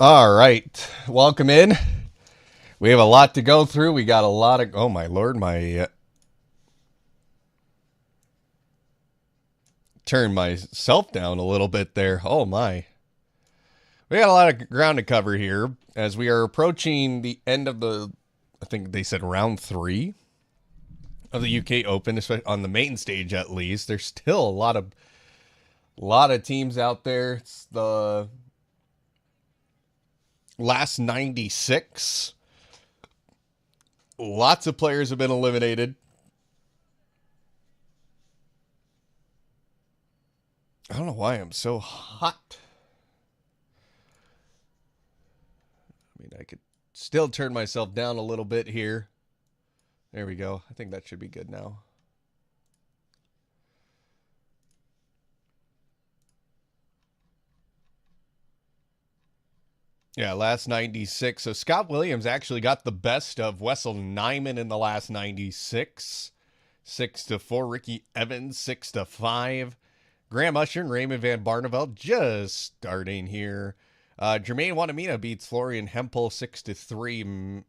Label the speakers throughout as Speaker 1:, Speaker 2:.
Speaker 1: All right, welcome in. We have a lot to go through. We got a lot of, oh my lord, my turned myself down a little bit there. Oh my. We got a lot of ground to cover here as we are approaching the end of the, I think they said round 3 of the UK Open, especially on the main stage at least. There's still a lot of teams out there. It's the last 96. Lots of players have been eliminated. I don't know why I'm so hot. I mean, I could still turn myself down a little bit here. There we go. I think that should be good now. Yeah, last 96. So Scott Williams actually got the best of Wessel Nyman in the last 96. 6-4. Ricky Evans, 6-5. Graham Usher and Raymond Van Barneveld just starting here. Jermaine Wanamina beats Florian Hempel 6-3.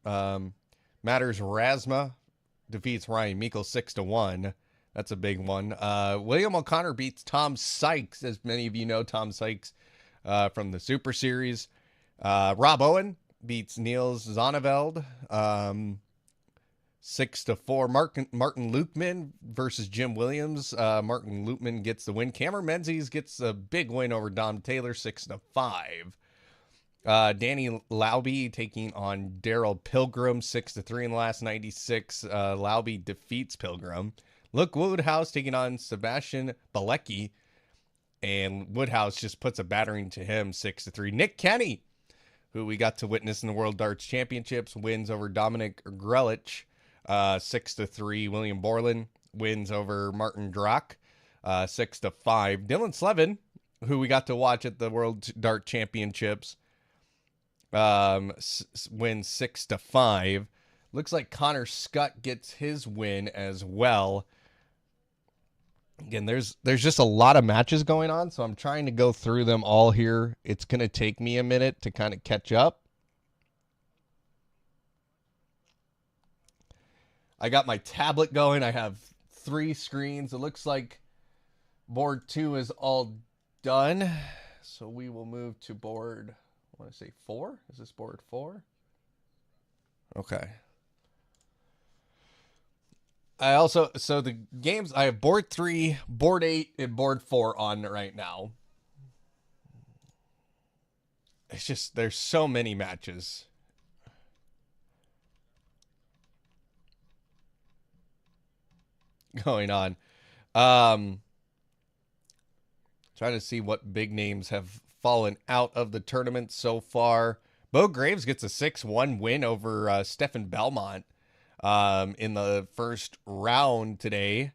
Speaker 1: Matters Rasma defeats Ryan Meikle 6-1. That's a big one. William O'Connor beats Tom Sykes. As many of you know, Tom Sykes from the Super Series. Rob Owen beats Niels Zonneveld 6-4. Martin Lukeman versus Jim Williams. Martin Lukeman gets the win. Cameron Menzies gets a big win over Dom Taylor 6-5. Danny Lauby taking on Daryl Pilgrim 6-3 in the last 96. Lauby defeats Pilgrim. Luke Woodhouse taking on Sebastian Balecki, and Woodhouse just puts a battering to him 6-3. Nick Kenny, who we got to witness in the World Darts Championships, wins over Dominic Grelich 6-3. William Borland wins over Martin Drock 6-5. Dylan Slevin, who we got to watch at the World Dart Championships, wins 6-5. Looks like Connor Scott gets his win as well. Again, there's just a lot of matches going on, so I'm trying to go through them all here. It's going to take me a minute to kind of catch up. I got my tablet going. I have 3 screens. It looks like board 2 is all done. So we will move to board, I want to say 4. Is this board 4? Okay. So the games, I have board 3, board 8, and board 4 on right now. It's just, there's so many matches going on. Trying to see what big names have fallen out of the tournament so far. Bo Graves gets a 6-1 win over Stefan Belmont in the first round today.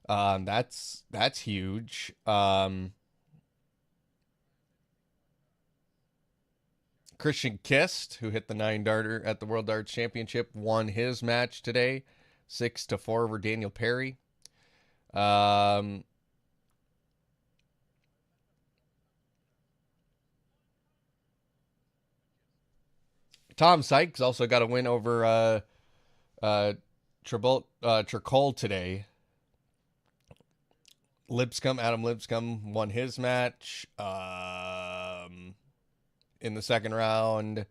Speaker 1: That's huge. Christian Kist, who hit the 9-darter at the World Darts Championship, won his match today, 6-4 over Daniel Perry. Tom Sykes also got a win over Tricol today. Adam Lipscomb won his match in the second round.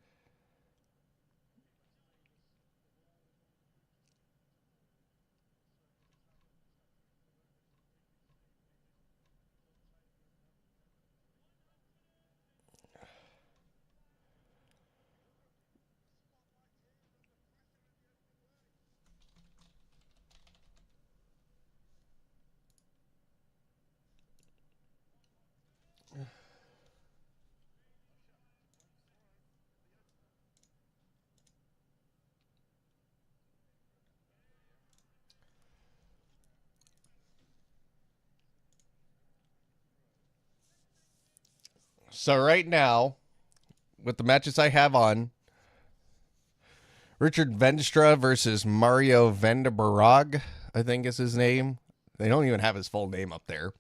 Speaker 1: So right now, with the matches I have on, Richard Venstra versus Mario Vandenberg, I think is his name. They don't even have his full name up there.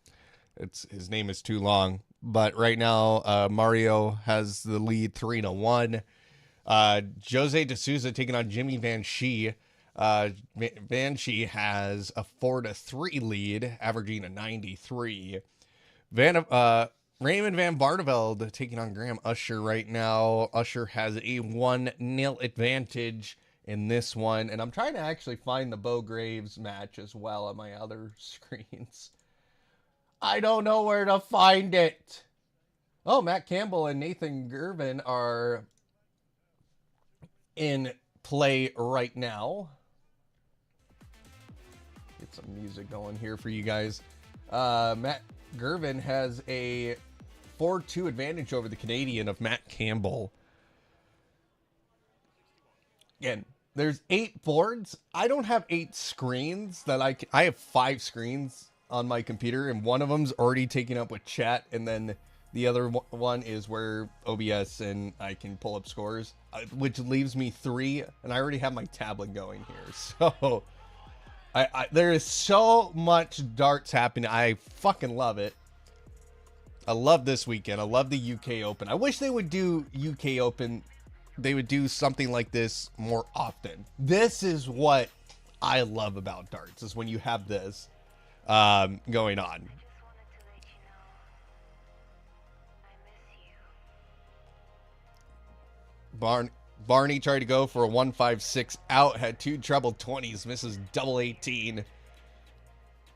Speaker 1: His name is too long. But right now, Mario has the lead 3-1. Jose D'Souza taking on Jimmy Van Schie. Van Schie has a 4-3 lead, averaging a 93. Raymond Van Barneveld taking on Graham Usher right now. Usher has a 1-0 advantage in this one. And I'm trying to actually find the Bo Graves match as well on my other screens. I don't know where to find it. Oh, Matt Campbell and Nathan Gervin are in play right now. Get some music going here for you guys. Matt Gervin has a 4-2 advantage over the Canadian of Matt Campbell. Again, there's 8 boards. I don't have 8 screens that I have 5 screens on my computer, and one of them's already taken up with chat, and then the other one is where OBS and I can pull up scores, which leaves me 3, and I already have my tablet going here. So there is so much darts happening. I fucking love it. I love this weekend. I love the UK Open. I wish they would do UK Open. They would do something like this more often. This is what I love about darts, is when you have this going on. Barney tried to go for a 1-5-6 out, had 2 treble 20s, misses double 18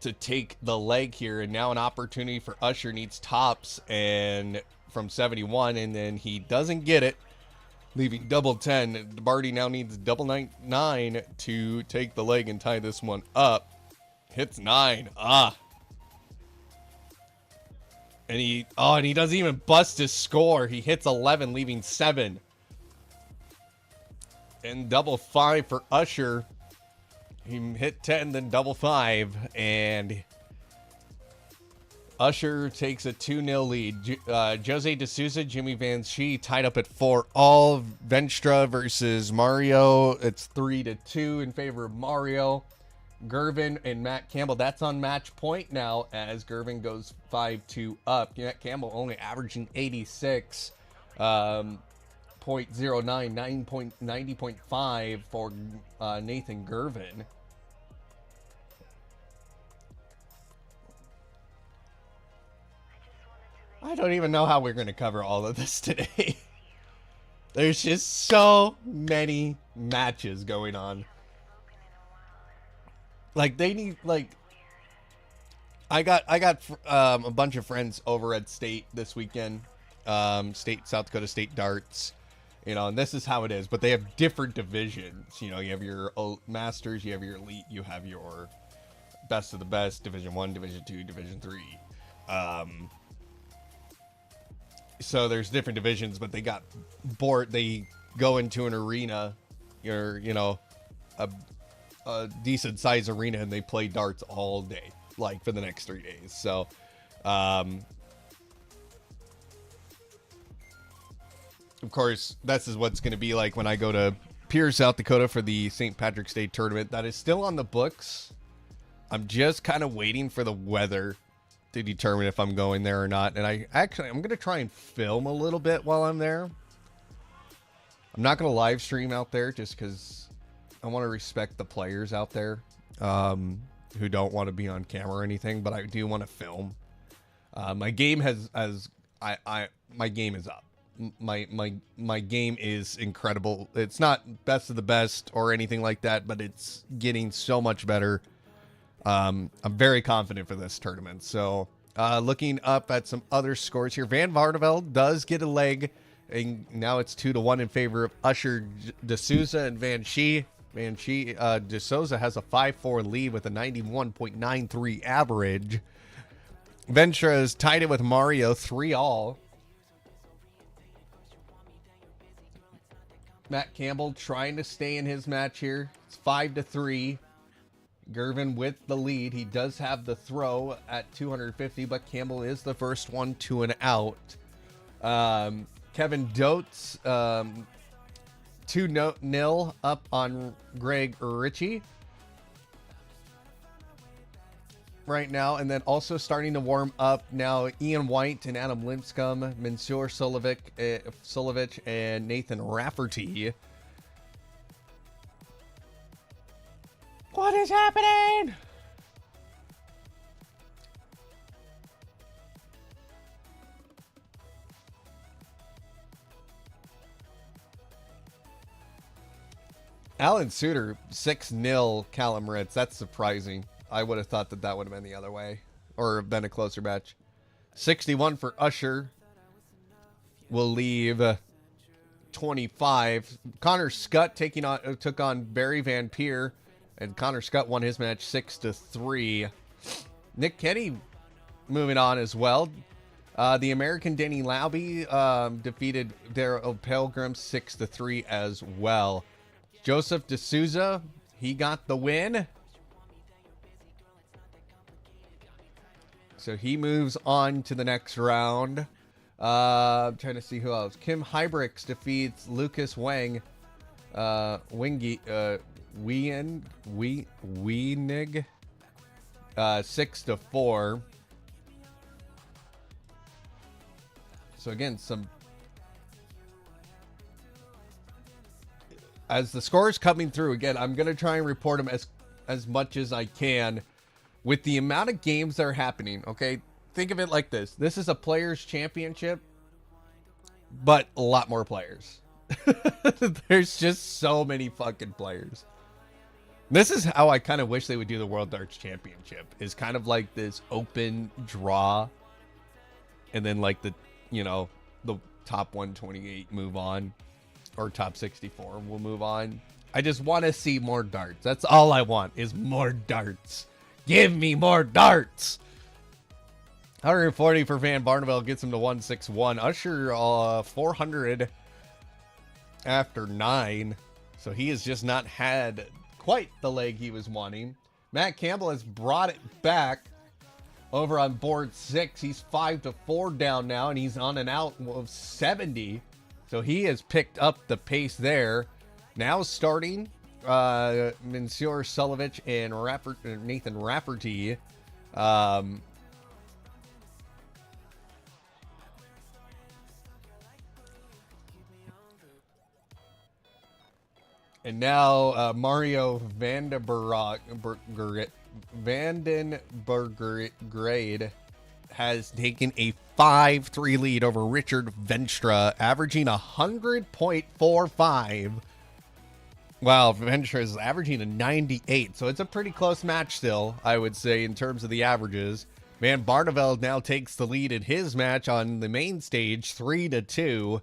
Speaker 1: to take the leg here, and now an opportunity for Usher. Needs tops and from 71, and then he doesn't get it, leaving double 10. Barney now needs double 9 to take the leg and tie this one up. Hits 9. And he doesn't even bust his score. He hits 11, leaving 7. And double 5 for Usher. He hit 10, then double 5, and Usher takes a 2-0 lead. Jose D'Souza, Jimmy Van Schie tied up at 4 all. Venstra versus Mario. It's 3-2 in favor of Mario. Gervin and Matt Campbell. That's on match point now, as Gervin goes 5-2 up. Matt Campbell only averaging 86. 0.09, 90.5 for Nathan Gervin. I don't even know how we're going to cover all of this today. There's just so many matches going on. Like, they need, like, I got a bunch of friends over at State this weekend. South Dakota State Darts. You know, and this is how it is. But they have different divisions. You know, you have your Masters, you have your Elite, you have your Best of the Best, Division 1, Division 2, Division 3. So there's different divisions, but they got bored. They go into an arena, or a decent sized arena, and they play darts all day, like for the next 3 days. So, of course, this is what's going to be like when I go to Pierce, South Dakota for the St. Patrick's Day tournament. That is still on the books. I'm just kind of waiting for the weather to determine if I'm going there or not. And I'm going to try and film a little bit while I'm there. I'm not going to live stream out there just because I want to respect the players out there who don't want to be on camera or anything, but I do want to film. My game my game is up. My game is incredible. It's not best of the best or anything like that, but it's getting so much better. I'm very confident for this tournament. So looking up at some other scores here, Van Varneveld does get a leg, and now it's 2-1 in favor of Usher D'Souza and Van Schie. D'Souza has a 5-4 lead with a 91.93 average. Ventura is tied it with Mario 3-all. Matt Campbell trying to stay in his match here. It's 5-3. Gervin with the lead. He does have the throw at 250, but Campbell is the first one to an out. Kevin Dotes, 2-0 up on Greg Ritchie right now. And then also starting to warm up now, Ian White and Adam Linscomb, Mansour Solovich, and Nathan Rafferty. What is happening? Alan Suter, 6-0 Callum Ritz. That's surprising. I would have thought that would have been the other way, or been a closer match. 61 for Usher. Will leave 25. Connor Scott took on Barry Van Peer, and Connor Scott won his match 6-3. Nick Kenny moving on as well. The American Denny Lauby defeated Daryl Pilgrim 6-3 as well. Joseph D'Souza, he got the win. So he moves on to the next round. I'm trying to see who else. Kim Hybricks defeats Lucas Wang. Wienig 6-4. So again, as the scores coming through, again, I'm going to try and report them as much as I can with the amount of games that are happening. Okay, think of it like this. This is a players championship, but a lot more players. There's just so many fucking players. This is how I kind of wish they would do the World Darts Championship, is kind of like this open draw, and then like the top 128 move on, or top 64 will move on. I just want to see more darts. That's all I want, is more darts. Give me more darts. 140 for Van Barneveld gets him to 161. Usher 400 after 9. So he has just not had quite the leg he was wanting. Matt Campbell has brought it back over on board 6. He's 5-4 down now, and he's on an out of 70. So he has picked up the pace there. Now starting Mansour Solovich and Nathan Rafferty. And now Mario Vandenbergrade has taken a 5-3 lead over Richard Venstra, averaging 100.45. Wow, Venstra is averaging a 98, so it's a pretty close match still, I would say, in terms of the averages. Van Barneveld now takes the lead in his match on the main stage, 3-2.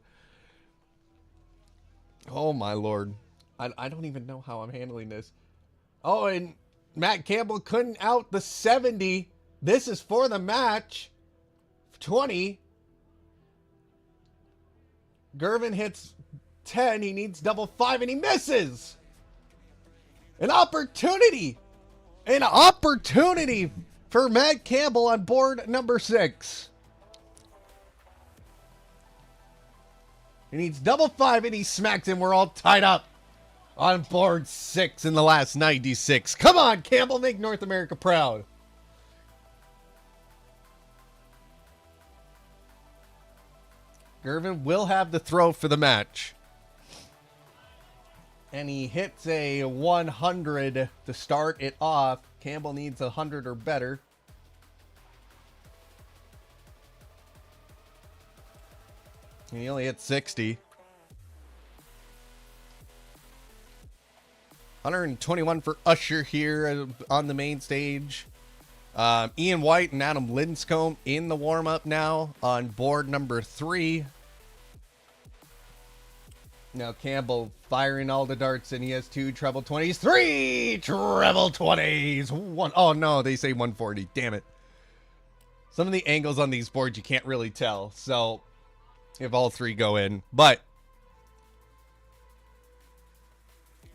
Speaker 1: Oh, my Lord. I don't even know how I'm handling this. Oh, and Matt Campbell couldn't out the 70. This is for the match. 20. Gervin hits 10. He needs double 5 and he misses. An opportunity. An opportunity for Matt Campbell on board number 6. He needs double 5 and he smacks him. We're all tied up on board 6 in the last 96. Come on, Campbell, make North America proud. Gervin will have the throw for the match. And he hits a 100 to start it off. Campbell needs 100 or better. And he only hit 60. 121 for Usher here on the main stage. Ian White and Adam Linscomb in the warm-up now on board number 3. Now Campbell firing all the darts, and he has 2 treble 20s, 3 treble 20s. Oh no, they say 140. Damn it. Some of the angles on these boards you can't really tell. So if all 3 go in, but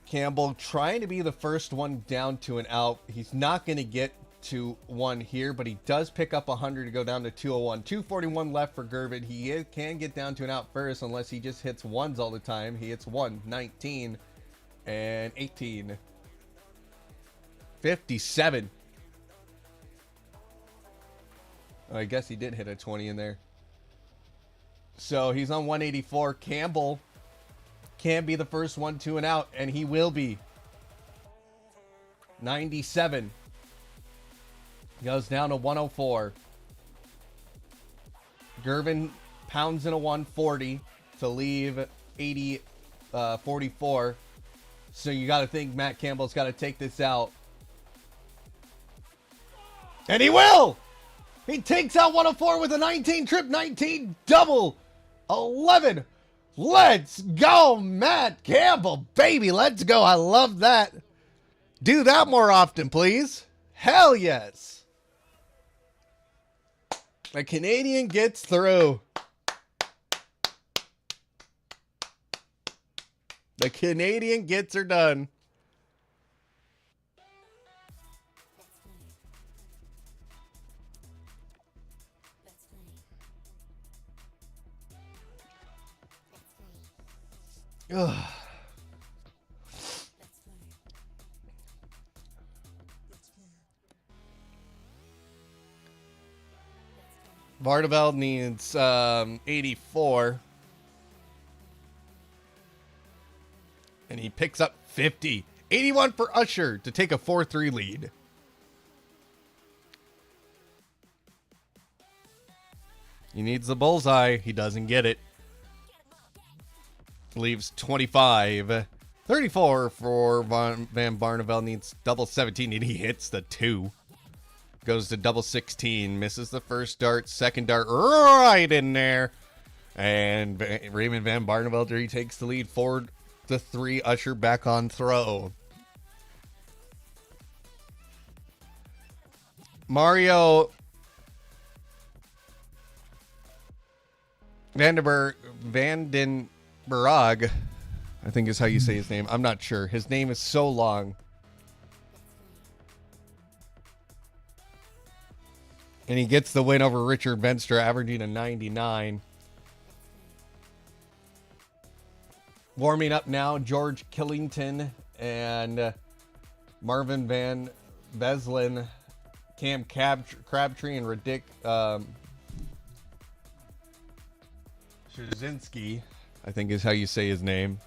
Speaker 1: Campbell trying to be the first one down to an out. He's not going to get to 1 here, but he does pick up 100 to go down to 201. 241 left for Gervin. He can get down to an out first unless he just hits 1s all the time. He hits 1, 19, and 18. 57. Oh, I guess he did hit a 20 in there. So he's on 184. Campbell can be the first one to an out, and he will be. 97. Goes down to 104. Gervin pounds in a 140 to leave 44. So you got to think Matt Campbell's got to take this out. And he will! He takes out 104 with a 19 trip 19 double 11. Let's go, Matt Campbell, baby. Let's go. I love that. Do that more often, please. Hell yes. A Canadian gets through. The Canadian gets her done. Ugh. Vardavel needs 84. And he picks up 50. 81 for Usher to take a 4-3 lead. He needs the bullseye. He doesn't get it. Leaves 25. 34 for Van Barneveld. Needs double 17 and he hits the 2. Goes to double 16. Misses the first dart. Second dart right in there. And Raymond Van Barneveld retakes the lead. 4-3. Usher back on throw. Mario Vandenberg, I think is how you say his name. I'm not sure. His name is so long. And he gets the win over Richard Venstra, averaging a 99. Warming up now, George Killington and Marvin Van Veslin, Cam Crabtree, and Radik Szynski, I think is how you say his name.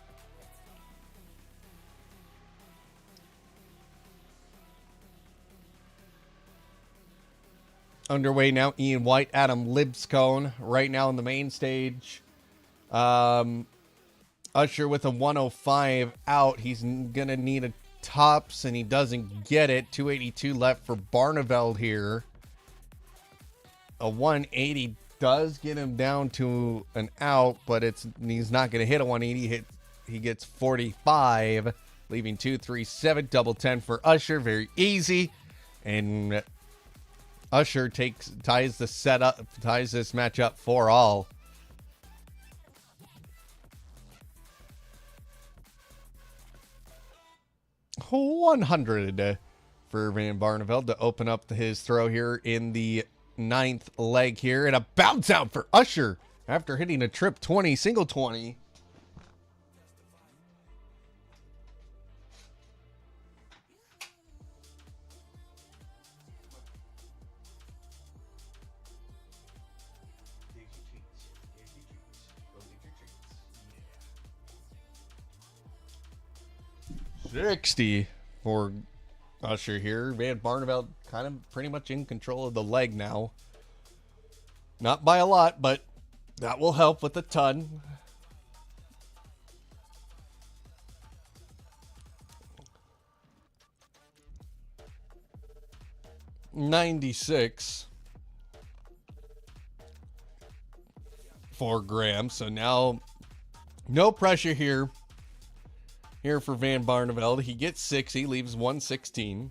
Speaker 1: Underway now, Ian White, Adam Lipscomb, right now on the main stage. Usher with a 105 out. He's going to need a tops, and he doesn't get it. 282 left for Barneveld here. A 180 does get him down to an out, but he's not going to hit a 180. He gets 45, leaving 237. Double 10 for Usher. Very easy. And Usher ties this match up for all. 100 for Van Barneveld to open up his throw here in the 9th leg here. And a bounce out for Usher after hitting a trip 20, single 20. $60 for Usher here. Van Barneveld kind of pretty much in control of the leg now. Not by a lot, but that will help with a ton. $96 for Graham. So now no pressure here. Here for Van Barneveld. He gets 60, leaves 116.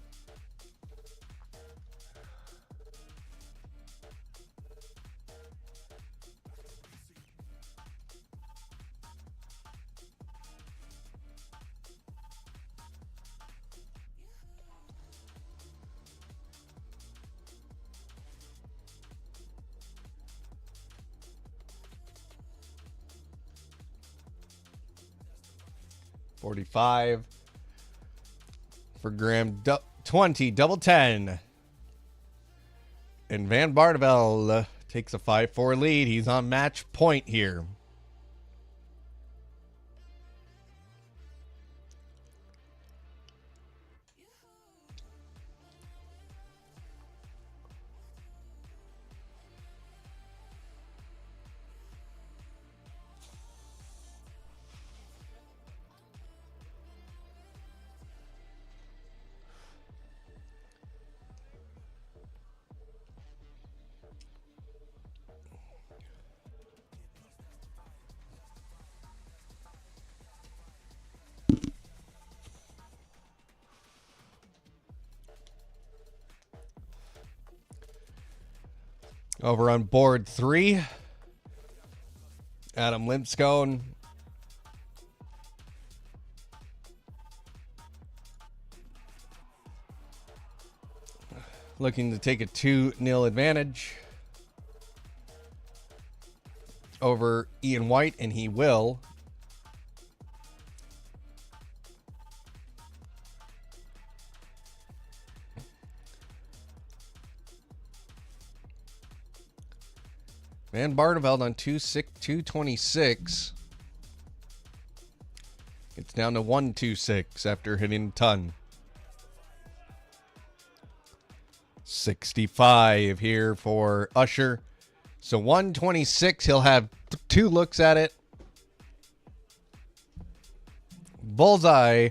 Speaker 1: $45 for Graham. 20, double 10. And Van Barneveld takes a 5-4 lead. He's on match point here. Over on board 3, Adam Lipscomb looking to take a 2-0 advantage over Ian White, and he will. Van Barneveld on 226. Gets down to 126 after hitting a ton. 65 here for Usher. So 126, he'll have 2 looks at it. Bullseye.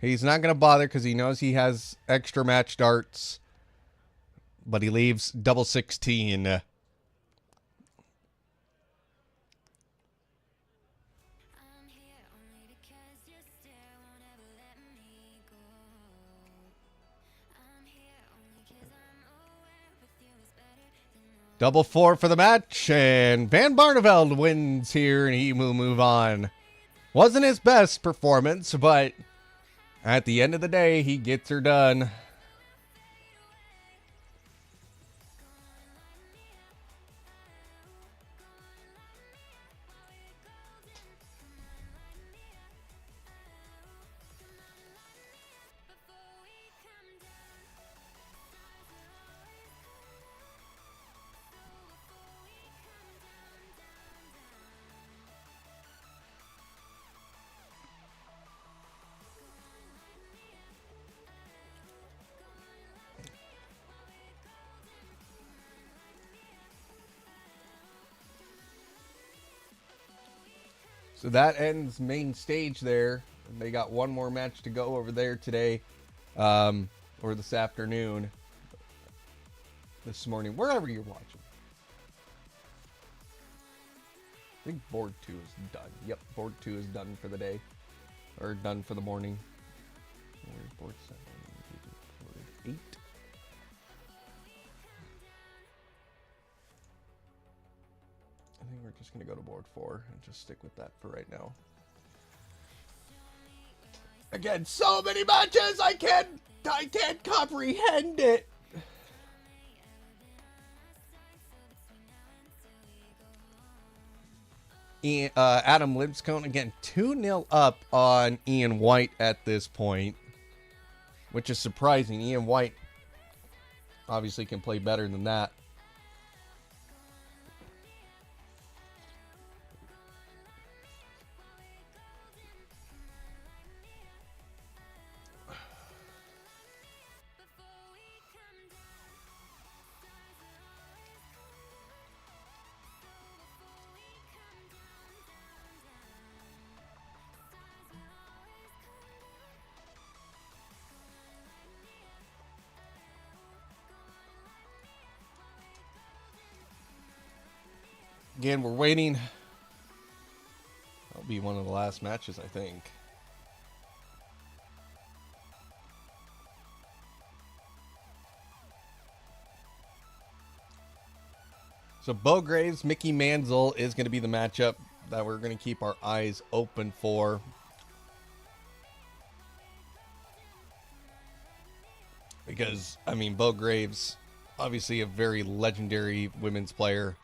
Speaker 1: He's not going to bother because he knows he has extra match darts. But he leaves double 16. Double 4 for the match, and Van Barneveld wins here, and he will move on. Wasn't his best performance, but at the end of the day, he gets her done. So that ends main stage there. They got one more match to go over there today, or this afternoon, this morning, wherever you're watching. I think board 2 is done. Yep, board 2 is done for the day, or done for the morning. Where's board 7? Board 8. I think we're just going to go to board 4 and just stick with that for right now. Again, so many matches, I can't comprehend it. Adam Lipscomb, again, 2-0 up on Ian White at this point, which is surprising. Ian White obviously can play better than that. Again, we're waiting. That'll be one of the last matches, I think. So Bo Graves, Mickey Manziel is going to be the matchup that we're going to keep our eyes open for. Because, I mean, Bo Graves, obviously a very legendary women's player.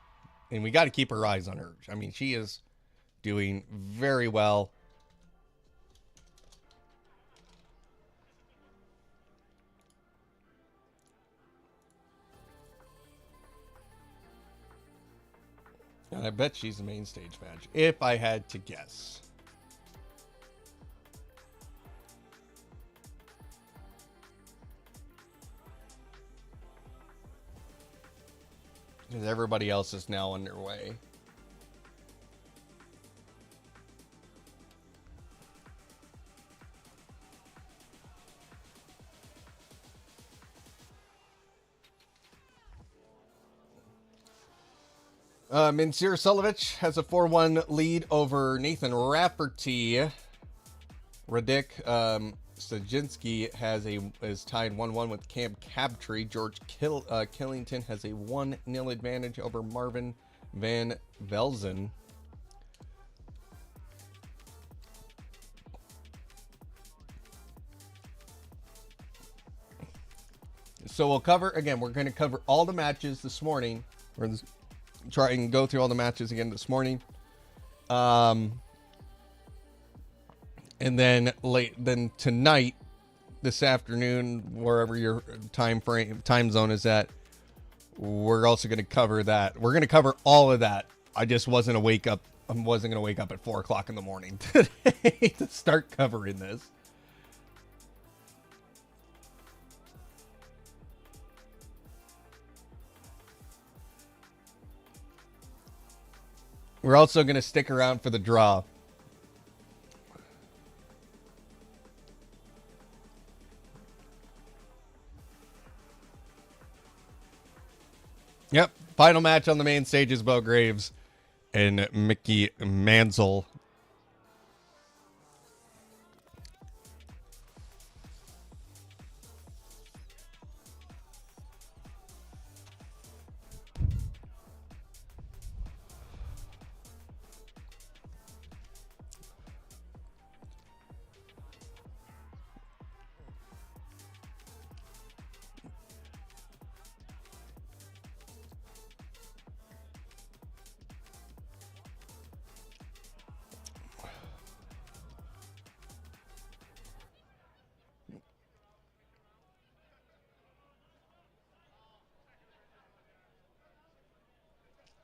Speaker 1: And we got to keep our eyes on her. I mean, she is doing very well. And I bet she's the main stage match, if I had to guess. Because everybody else is now underway. Minsir Sulovich has a 4-1 lead over Nathan Rafferty. Radik Sajinski is tied 1-1 with Cam Cabtree. George Killington has a 1-0 advantage over Marvin Van Velzen. So we're going to cover all the matches this morning. We're going to try and go through all the matches again this morning. And then tonight, this afternoon, wherever your time zone is at, we're also going to cover that. We're going to cover all of that. I just wasn't going to wake up at 4 o'clock in the morning today to start covering this. We're also going to stick around for the draw. Yep. Final match on the main stage is Bo Graves and Mickey Manziel.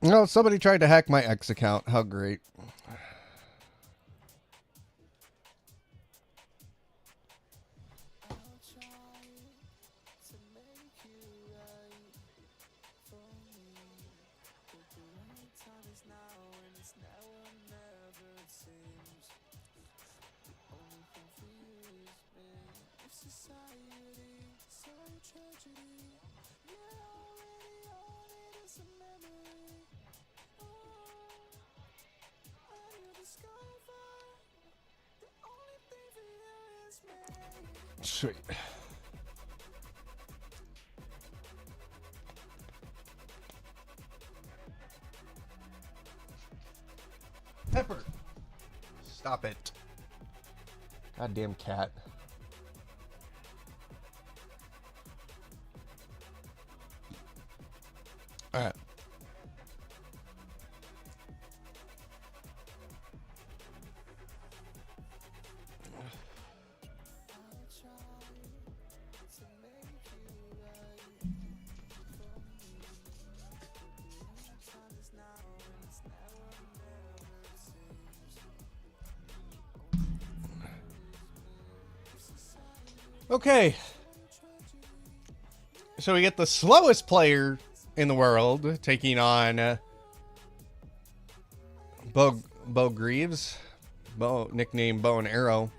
Speaker 1: No, somebody tried to hack my X account. How great. Sweet. Pepper. Stop it. Goddamn cat. All right. Okay. So we get the slowest player in the world taking on Bo Greaves, nicknamed Bow and Arrow.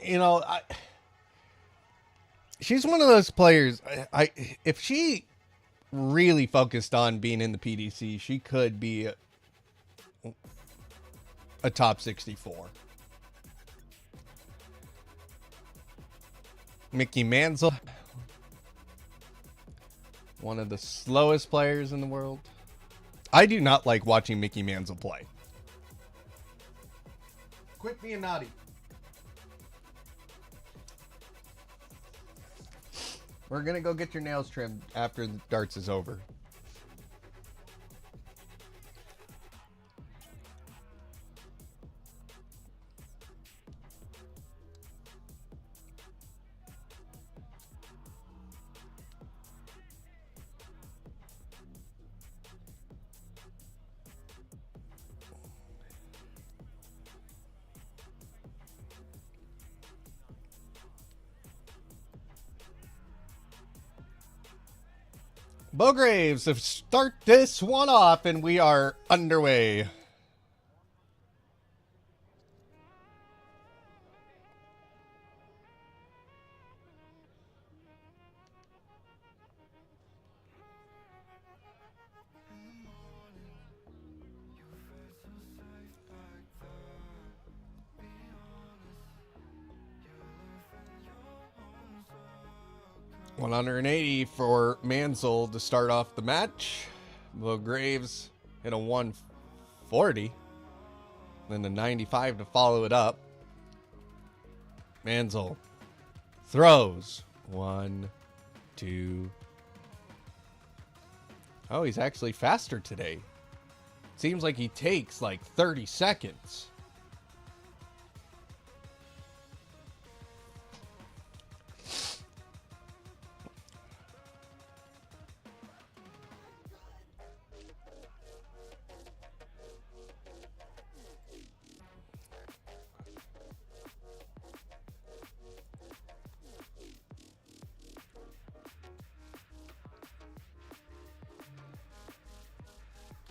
Speaker 1: You know, she's one of those players. If she really focused on being in the PDC, she could be a top 64. Mickey Mantle, one of the slowest players in the world. I do not like watching Mickey Mantle play. Quit being naughty. We're going to go get your nails trimmed after the darts is over. Bo Graves to start this one off, and we are underway. $180 for Mansell to start off the match. Bo Graves hit a 140. Then the 95 to follow it up. Mansell throws. 1, 2. Oh, he's actually faster today. Seems like he takes like 30 seconds.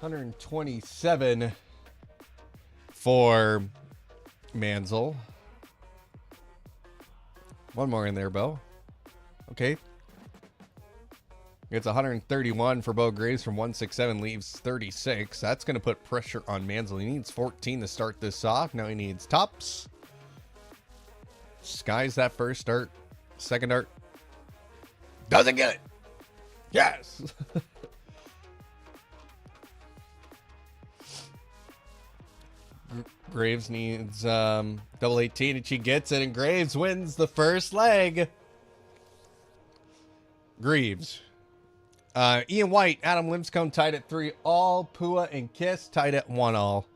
Speaker 1: $127 for Mansell. One more in there, Bo. Okay. It's 131 for Bo Graves from 167, leaves 36. That's going to put pressure on Mansell. He needs 14 to start this off. Now he needs tops. Skies that first dart. Second dart. Doesn't get it. Yes. Graves needs double 18, and she gets it, and Graves wins the first leg. Greaves. Ian White, Adam Linscomb tied at 3-all. Pua and Kiss tied at 1-all.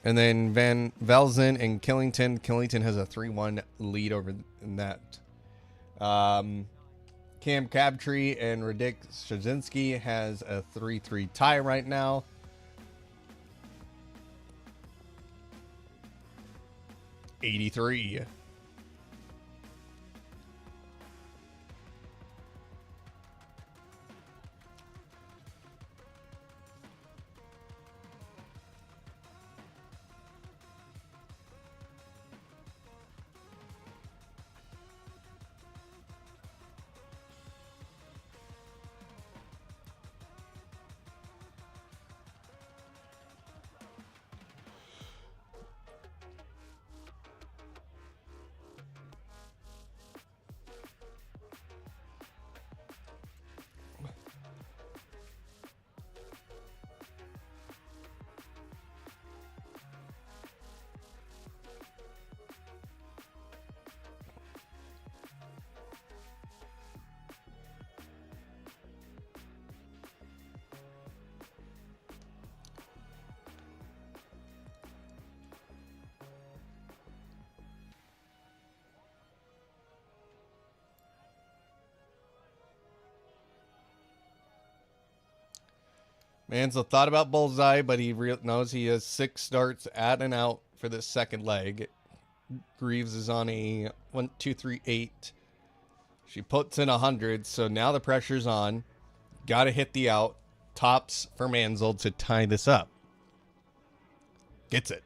Speaker 1: And then Van Velzen and Killington. Killington has a 3-1 lead over in that. Cam Cabtree and Radik Shazinski has a 3-3 tie right now. $83. Mansell thought about bullseye, but he knows he has 6 darts at and out for this second leg. Greaves is on a 1, 2, 3, 8. She puts in 100, so now the pressure's on. Got to hit the out. Tops for Mansell to tie this up. Gets it.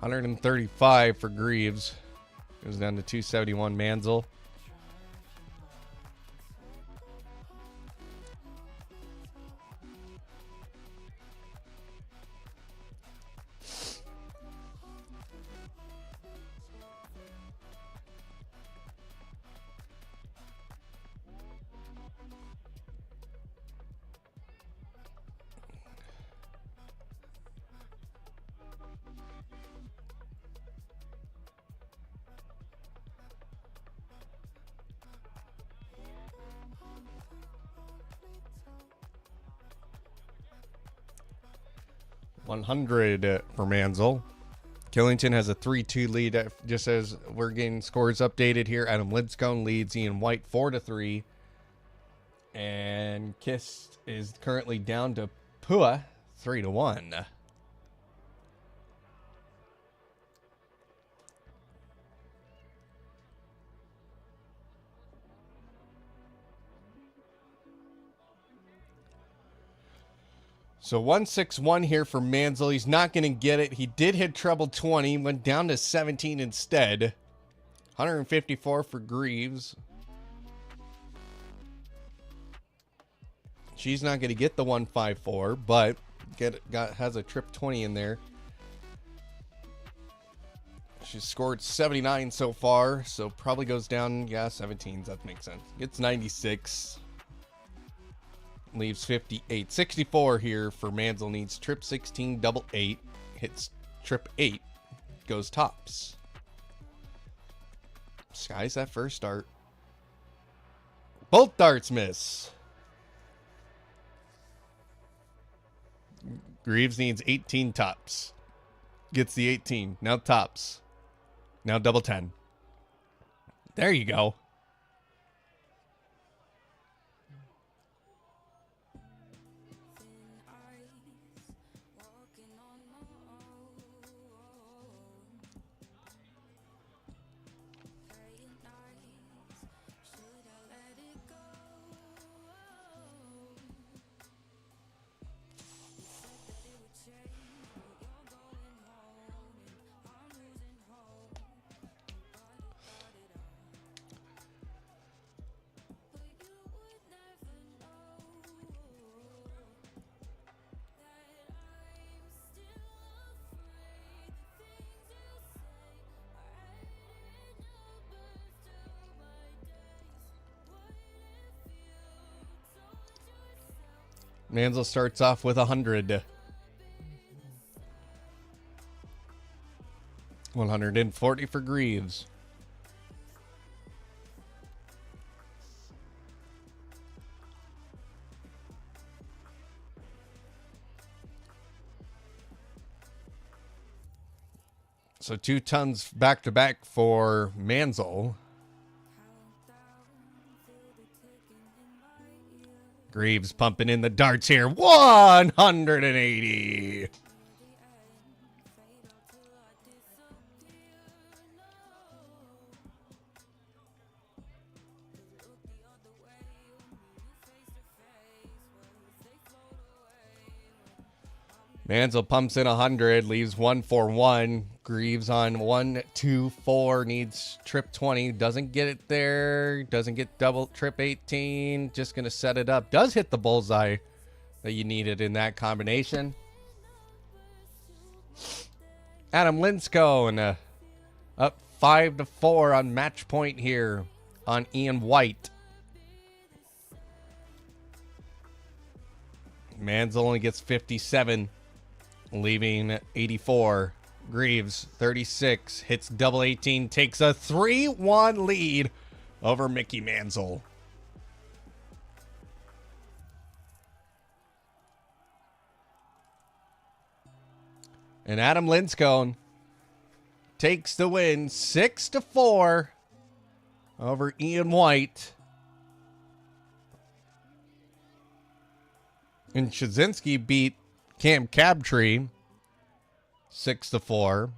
Speaker 1: $135 for Greaves. Goes down to 271 Mansell. $100 for Mansell. Killington has a 3-2 lead. Just as we're getting scores updated here, Adam Linscomb leads Ian White 4-3. And Kiss is currently down to Pua 3-1. So 161 here for Mansell. He's not going to get it. He did hit treble 20. Went down to 17 instead. 154 for Greaves. She's not going to get the 154, but has a trip 20 in there. She's scored 79 so far, so probably goes down. Yeah, 17s. That makes sense. Gets 96. Leaves 58. 64 here for Mansell. Needs trip 16, double 8. Hits trip 8. Goes tops. Skies that first dart. Both darts miss. Greaves needs 18 tops. Gets the 18. Now tops. Now double 10. There you go. Mansell starts off with 100. 140 for Greaves. So 2 tons back to back for Mansell. Greaves pumping in the darts here. 180. Mansell pumps in 100, leaves 141. Greaves on 1, 2, 4, needs trip 20. Doesn't get it there. Doesn't get double trip 18. Just going to set it up. Does hit the bullseye that you needed in that combination. Adam Linscomb Up 5-4 on match point here on Ian White. Mansell only gets 57, leaving 84. Greaves, 36, hits double 18, takes a 3-1 lead over Mickey Mansell. And Adam Linscone takes the win 6-4 over Ian White. And Shazinski beat Cam Cabtree 6-4.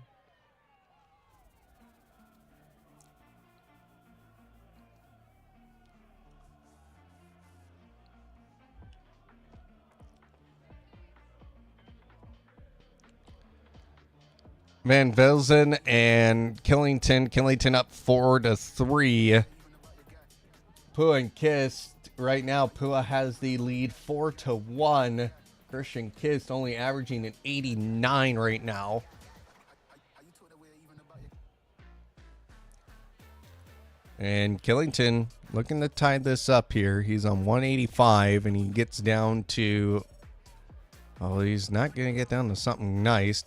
Speaker 1: Van Velzen and Killington up 4-3. Pua and Kist. Right now, Pua has the lead 4-1. Christian Kist only averaging an 89 right now. And Killington looking to tie this up here. He's on 185 and he gets down to, oh, he's not going to get down to something nice.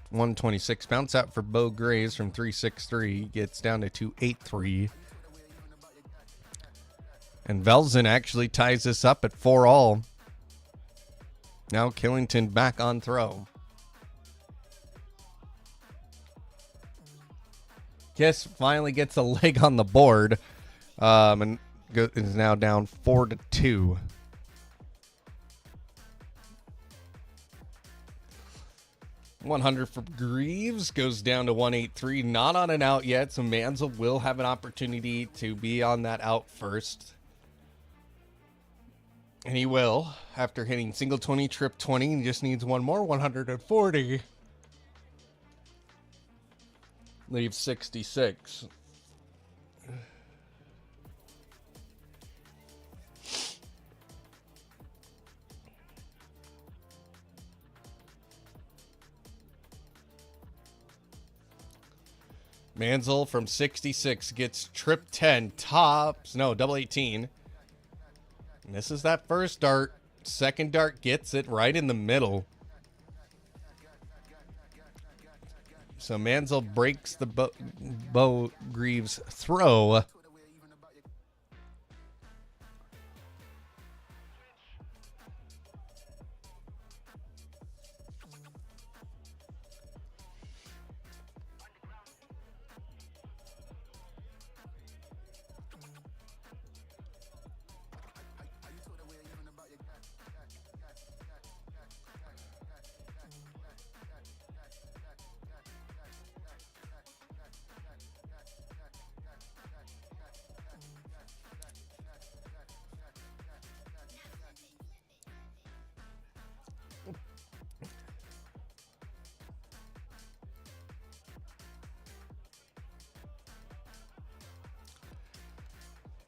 Speaker 1: 126. Bounce out for Bo Graves from 363. Gets down to 283. And Velzen actually ties this up at 4-all. Now Killington back on throw. Kiss finally gets a leg on the board. And is now down 4-2. $100 for Greaves, goes down to 183. Not on an out yet, so Mansell will have an opportunity to be on that out first. And he will, after hitting single 20, trip 20, and just needs one more, 140. Leaves 66. Mansell from 66 gets trip 10, tops, no, double 18. Misses that first dart. Second dart gets it right in the middle. So Mansell breaks the Bo Greaves throw.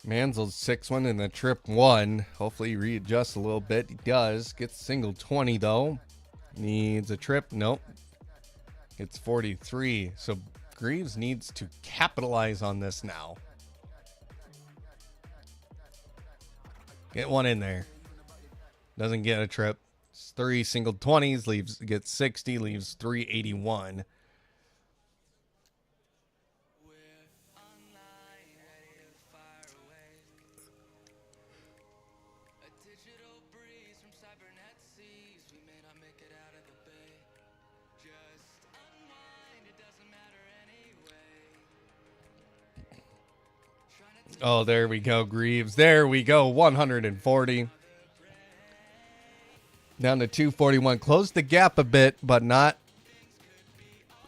Speaker 1: Mansell's 6-1 in the trip 1. Hopefully he readjusts a little bit. He does. Gets single 20 though. Needs a trip. Nope. It's 43. So Greaves needs to capitalize on this now. Get one in there. Doesn't get a trip. It's 3 single 20s. Gets 60. Leaves 381. Oh, there we go, Greaves. There we go, 140. Down to 241. Closed the gap a bit, but not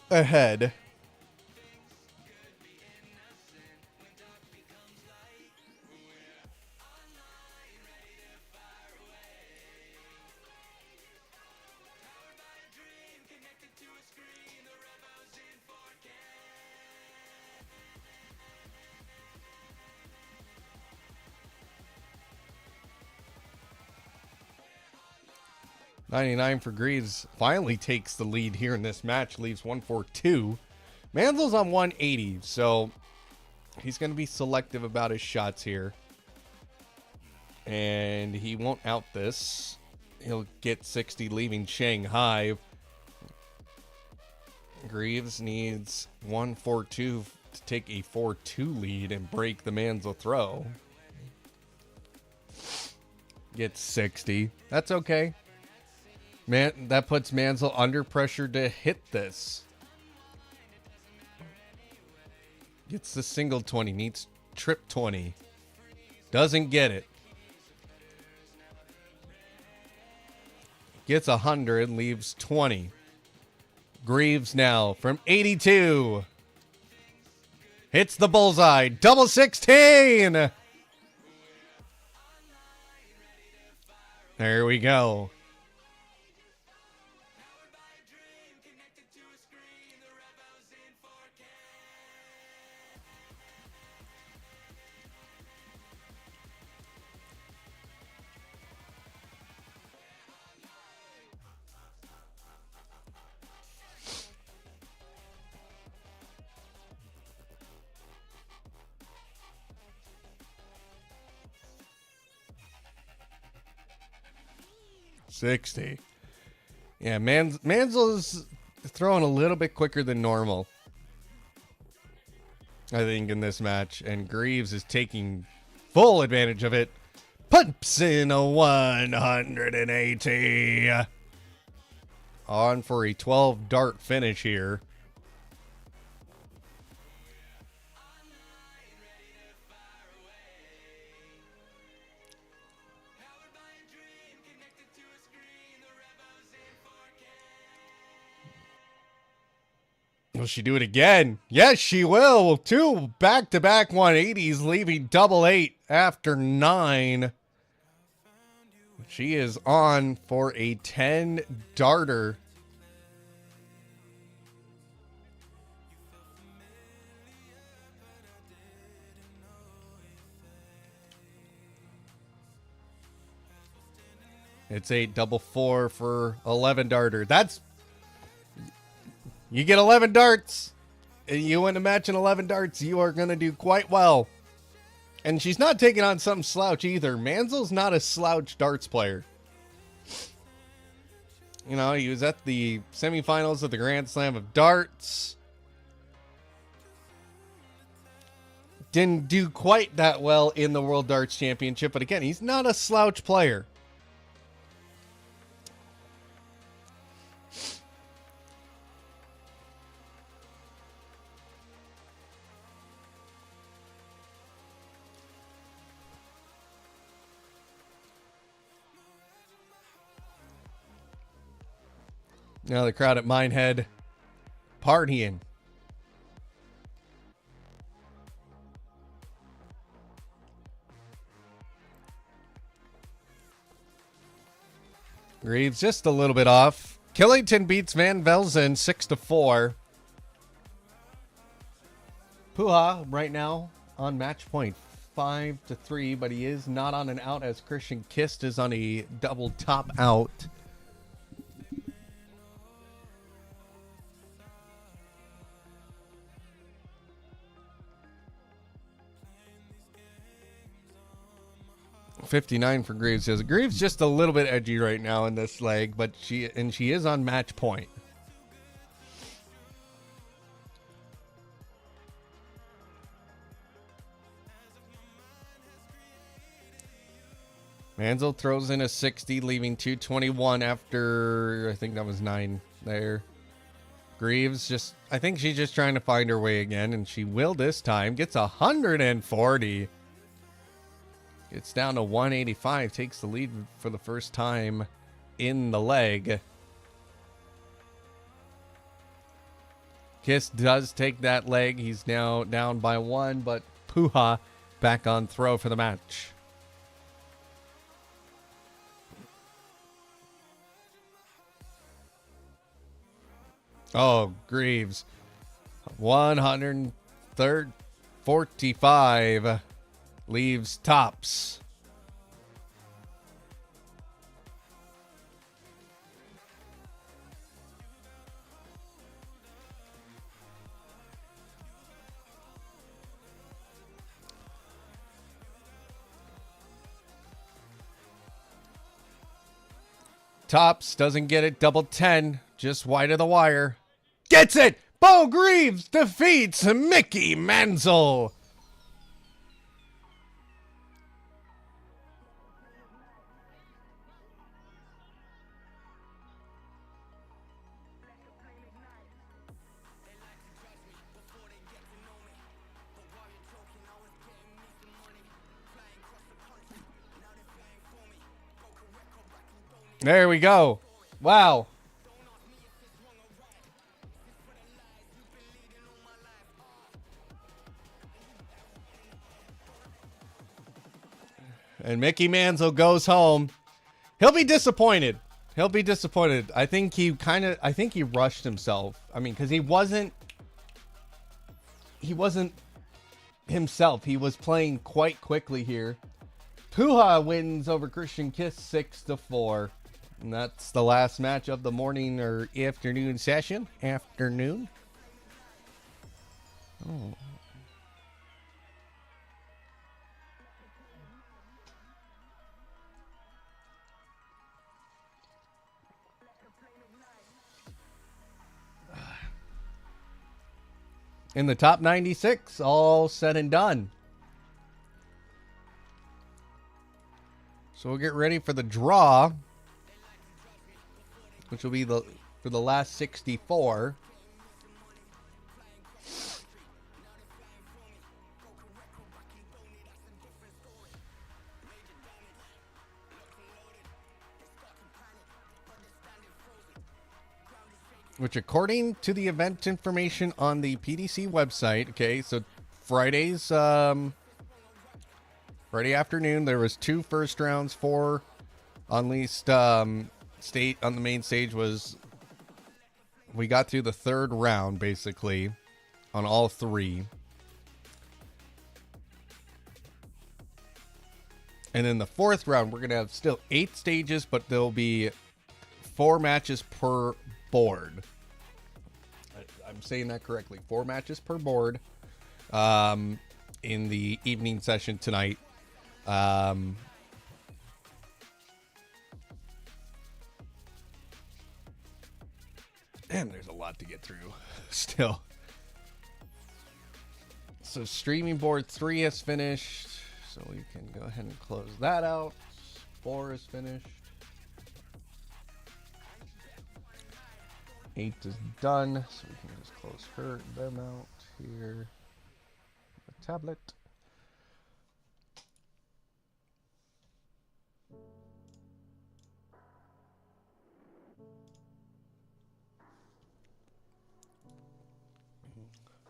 Speaker 1: ahead. $99 for Greaves. Finally takes the lead here in this match. Leaves 142. Manzel's on 180, so he's going to be selective about his shots here. And he won't out this. He'll get 60, leaving Shanghai. Greaves needs 1-4-2 to take a 4-2 lead and break the Manzel throw. Gets 60. That's okay. Man, that puts Manzel under pressure to hit this. Gets the single 20. Needs trip 20. Doesn't get it. Gets 100. Leaves 20. Greaves now from 82. Hits the bullseye. Double 16. There we go. $60. Yeah, Manzel is throwing a little bit quicker than normal, I think, in this match. And Greaves is taking full advantage of it. Pumps in a 180. On for a 12 dart finish here. Will she do it again? Yes, she will. 2 back-to-back 180s, leaving double 8 after 9. She is on for a 10 darter. It's 8 double 4 for 11 darter. That's... You get 11 darts, and you win a match in 11 darts, you are going to do quite well. And she's not taking on some slouch either. Manzel's not a slouch darts player. You know, he was at the semifinals of the Grand Slam of Darts. Didn't do quite that well in the World Darts Championship, but again, he's not a slouch player. Now the crowd at Minehead partying. Greaves just a little bit off. Killington beats Van Velzen 6-4. Puha right now on match point 5-3, but he is not on an out as Christian Kist is on a double top out. $59 for Greaves. Greaves just a little bit edgy right now in this leg, but she is on match point. Manzel throws in a 60, leaving 221 after, I think that was 9 there. Greaves I think she's just trying to find her way again, and she will this time. Gets 140. Gets down to 185, takes the lead for the first time in the leg. Kiss does take that leg. He's now down by 1, but Puha back on throw for the match. Oh, Greaves. 145. Leaves tops. Tops doesn't get it. Double 10. Just wide of the wire. Gets it! Bo Greaves defeats Mickey Mantle. There we go. Wow. And Mickey Mantle goes home. He'll be disappointed. He'll be disappointed. I think he rushed himself. I mean, because he wasn't himself. He was playing quite quickly here. Puha wins over Christian Kiss 6-4. And that's the last match of the morning or afternoon session. Afternoon. Oh. In the top 96, all said and done. So we'll get ready for the draw, which will be for the last 64. Which, according to the event information on the PDC website, okay, so Friday afternoon, there was 2 first rounds, 4 on least state on the main stage we got through the 3rd round basically on all 3. And then the 4th round, we're going to have still 8 stages, but there'll be 4 matches per board. I'm saying that correctly. 4 matches per board in the evening session tonight. Damn, there's a lot to get through still. So streaming board 3 has finished. So we can go ahead and close that out. 4 is finished. 8 is done, so we can just close them out here. The tablet.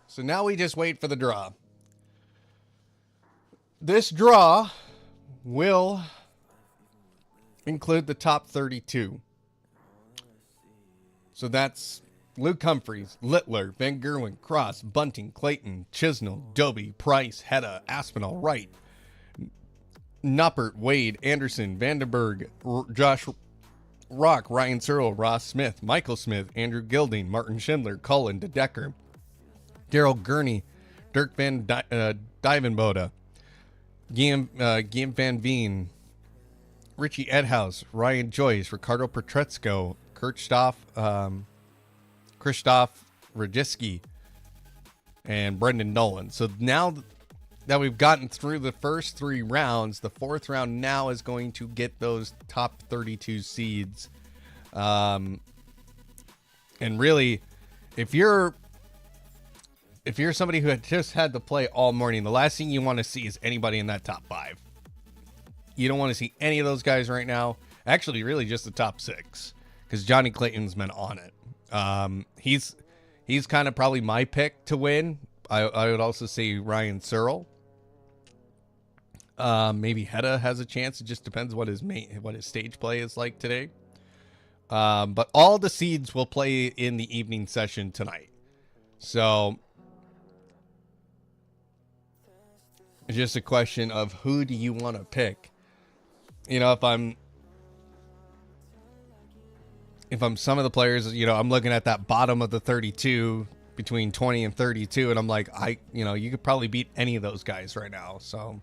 Speaker 1: So now we just wait for the draw. This draw will include the top 32. So that's Luke Humphreys, Littler, Van Gerwen, Cross, Bunting, Clayton, Chisnell, Doby, Price, Hedda, Aspinall, Wright, Nuppert, Wade, Anderson, Vandenberg, Josh Rock, Ryan Searle, Ross Smith, Michael Smith, Andrew Gilding, Martin Schindler, Cullen DeDecker, Daryl Gurney, Dirk Van Divenboda, Guillaume Van Veen, Richie Edhouse, Ryan Joyce, Ricardo Petretsko, Christoph Rajiski, and Brendan Nolan. So now that we've gotten through the first 3 rounds, the 4th round now is going to get those top 32 seeds. And really, if you're somebody who had just had to play all morning, the last thing you want to see is anybody in that top 5. You don't want to see any of those guys right now. Actually, really just the top 6. Because Johnny Clayton's been on it. He's kind of probably my pick to win. I would also say Ryan Searle. Maybe Hedda has a chance. It just depends what his stage play is like today. But all the seeds will play in the evening session tonight. So it's just a question of who do you want to pick. You know, if I'm some of the players, you know, I'm looking at that bottom of the 32 between 20 and 32, and I'm like, you could probably beat any of those guys right now. So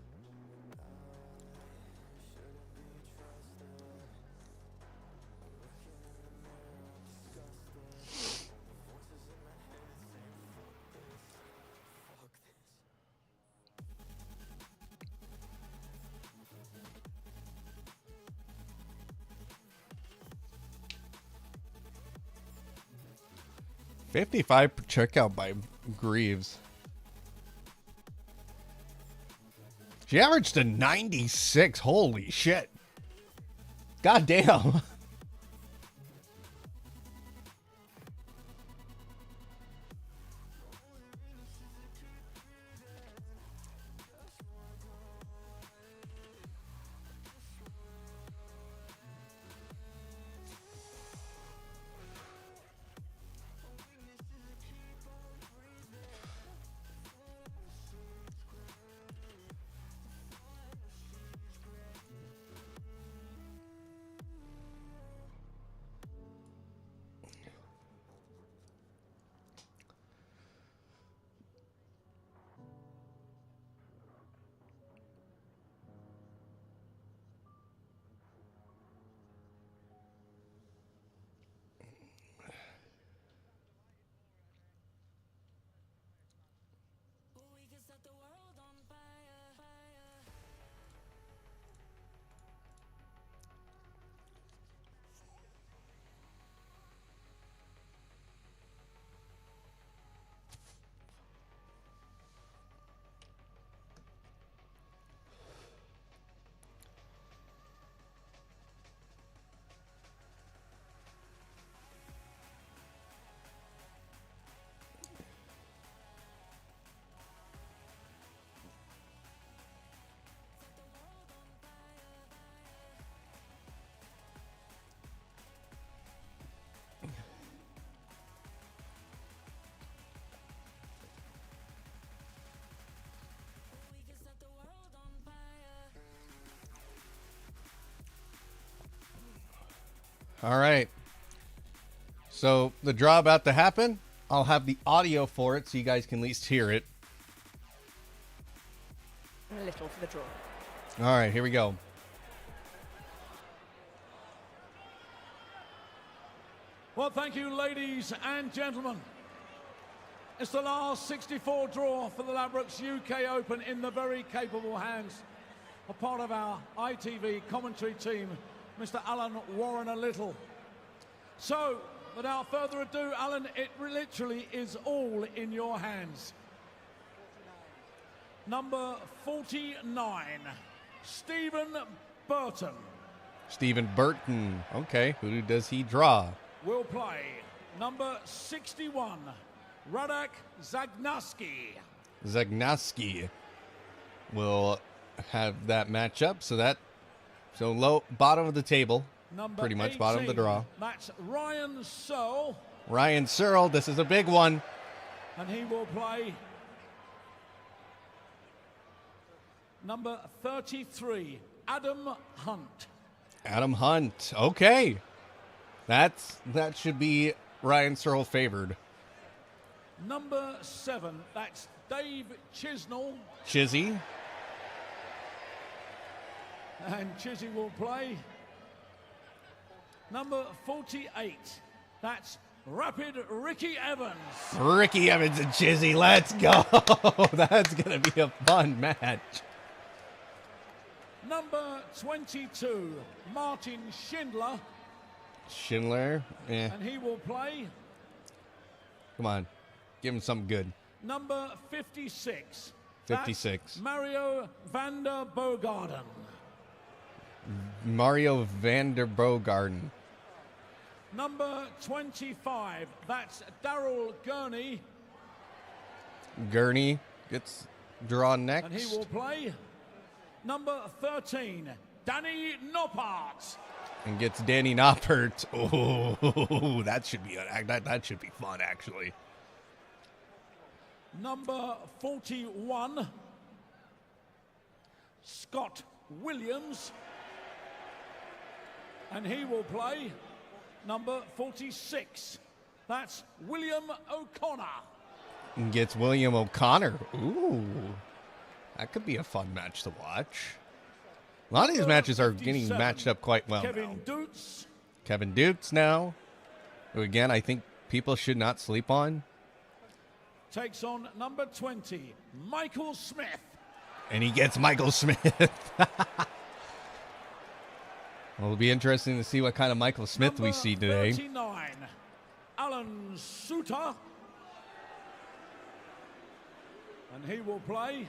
Speaker 1: 55 per checkout by Greaves. She averaged a 96. Holy shit. God damn. All right. So the draw about to happen. I'll have the audio for it so you guys can at least hear it.
Speaker 2: A little for the draw.
Speaker 1: All right, here we go.
Speaker 3: Well, thank you, ladies and gentlemen. It's the last 64 draw for the Ladbrokes UK Open in the very capable hands of part of our ITV commentary team, Mr. Alan Warren-a-Little. So, without further ado, Alan, it literally is all in your hands. Number 49, Stephen Burton.
Speaker 1: Stephen Burton. Okay, who does he draw?
Speaker 3: Will play number 61, Radak Zagnaski.
Speaker 1: Zagnaski will have that matchup. So low, bottom of the table.
Speaker 3: Number
Speaker 1: pretty much
Speaker 3: 18,
Speaker 1: bottom of the draw.
Speaker 3: That's Ryan Searle.
Speaker 1: Ryan Searle, this is a big one.
Speaker 3: And he will play number 33, Adam Hunt.
Speaker 1: Adam Hunt. Okay. That should be Ryan Searle favored.
Speaker 3: Number 7, that's Dave Chisnell.
Speaker 1: Chizzy.
Speaker 3: And Chizzy will play number 48, that's Rapid Ricky Evans.
Speaker 1: Ricky Evans and Chizzy, let's go. That's going to be a fun match.
Speaker 3: Number 22, Martin Schindler.
Speaker 1: Schindler, yeah.
Speaker 3: And he will play.
Speaker 1: Come on, give him something good.
Speaker 3: Number 56.
Speaker 1: 56.
Speaker 3: Mario van der Bogarden.
Speaker 1: Mario van der Bogarden.
Speaker 3: Number 25. That's Daryl Gurney.
Speaker 1: Gurney gets drawn next.
Speaker 3: And he will play. Number 13. Danny Noppert.
Speaker 1: And gets Danny Noppert. Oh, that should be that should be fun, actually.
Speaker 3: Number 41, Scott Williams. And he will play number 46. That's William O'Connor.
Speaker 1: And gets William O'Connor. Ooh, that could be a fun match to watch. A lot of these matches are getting matched up quite well
Speaker 3: Kevin
Speaker 1: now.
Speaker 3: Dutz.
Speaker 1: Kevin Dutz now, who again I think people should not sleep on.
Speaker 3: Takes on number 20, Michael Smith.
Speaker 1: And he gets Michael Smith. Well, it'll be interesting to see what kind of Michael Smith we see today.
Speaker 3: 39, Alan Suter. And he will play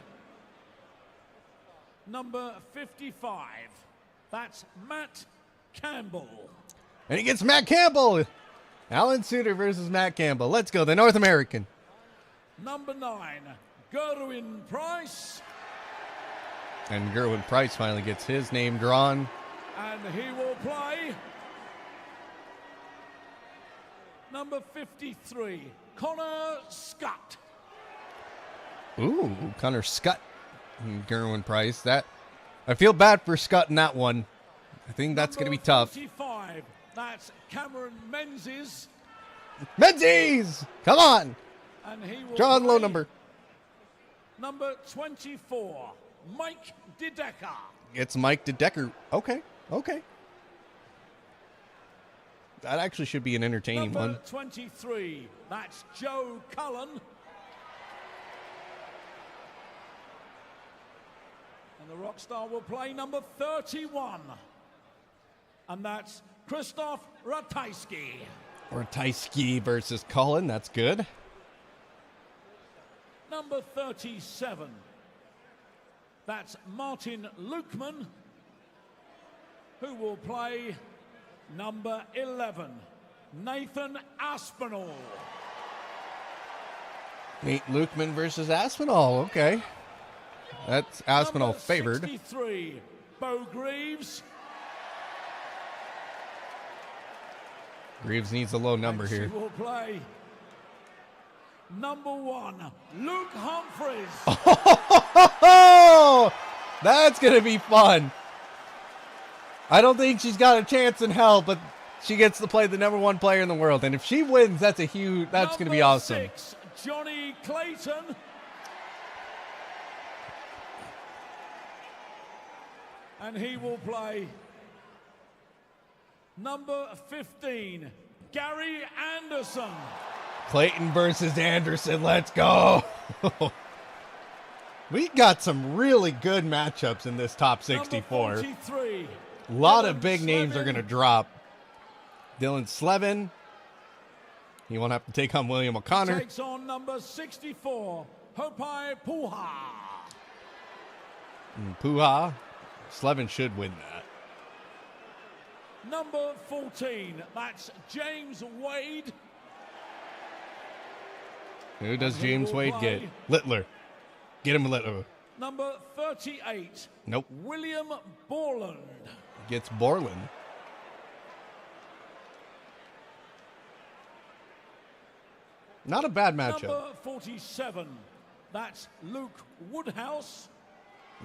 Speaker 3: number 55. That's Matt Campbell.
Speaker 1: And he gets Matt Campbell. Alan Suter versus Matt Campbell. Let's go, the North American.
Speaker 3: Number 9, Gerwin Price.
Speaker 1: And Gerwin Price finally gets his name drawn.
Speaker 3: And he will play number 53, Connor Scott.
Speaker 1: Ooh, Connor Scott and Gerwin Price. That I feel bad for Scott in that one. I think that's going to be tough.
Speaker 3: 45, that's Cameron Menzies.
Speaker 1: Menzies! Come on!
Speaker 3: And he will
Speaker 1: John
Speaker 3: play
Speaker 1: low number.
Speaker 3: Number 24, Mike DeDecker.
Speaker 1: It's Mike DeDecker. Okay. That actually should be an entertaining
Speaker 3: Number
Speaker 1: one.
Speaker 3: 23, that's Joe Cullen. And the rock star will play number 31. And that's Krzysztof Ratajski.
Speaker 1: Ratajski versus Cullen. That's good.
Speaker 3: Number 37, that's Martin Lukeman, who will play number 11, Nathan Aspinall.
Speaker 1: Nate Lukeman versus Aspinall. Okay. That's Aspinall
Speaker 3: Number
Speaker 1: favored.
Speaker 3: 63, Bo Greaves.
Speaker 1: Greaves needs a low number here.
Speaker 3: She will play number 1, Luke Humphreys.
Speaker 1: Oh, that's going to be fun. I don't think she's got a chance in hell, but she gets to play the number 1 player in the world. And if she wins, that's going to be awesome.
Speaker 3: Number 6, Johnny Clayton. And he will play number 15, Gary Anderson.
Speaker 1: Clayton versus Anderson. Let's go. We got some really good matchups in this top 64.
Speaker 3: Number 43,
Speaker 1: A lot of
Speaker 3: Dylan
Speaker 1: big names are
Speaker 3: Slevin.
Speaker 1: going to drop. Dylan Slevin. He won't have to take on William O'Connor.
Speaker 3: Takes on number 64, Hopai Puha.
Speaker 1: Puha. Slevin should win that.
Speaker 3: Number 14, that's James Wade.
Speaker 1: Who does
Speaker 3: And he
Speaker 1: James
Speaker 3: will
Speaker 1: Wade
Speaker 3: play
Speaker 1: get? Littler. Get him Littler.
Speaker 3: Number 38,
Speaker 1: Nope.
Speaker 3: William Borland.
Speaker 1: Gets Borland. Not a bad matchup.
Speaker 3: Number 47, that's Luke Woodhouse.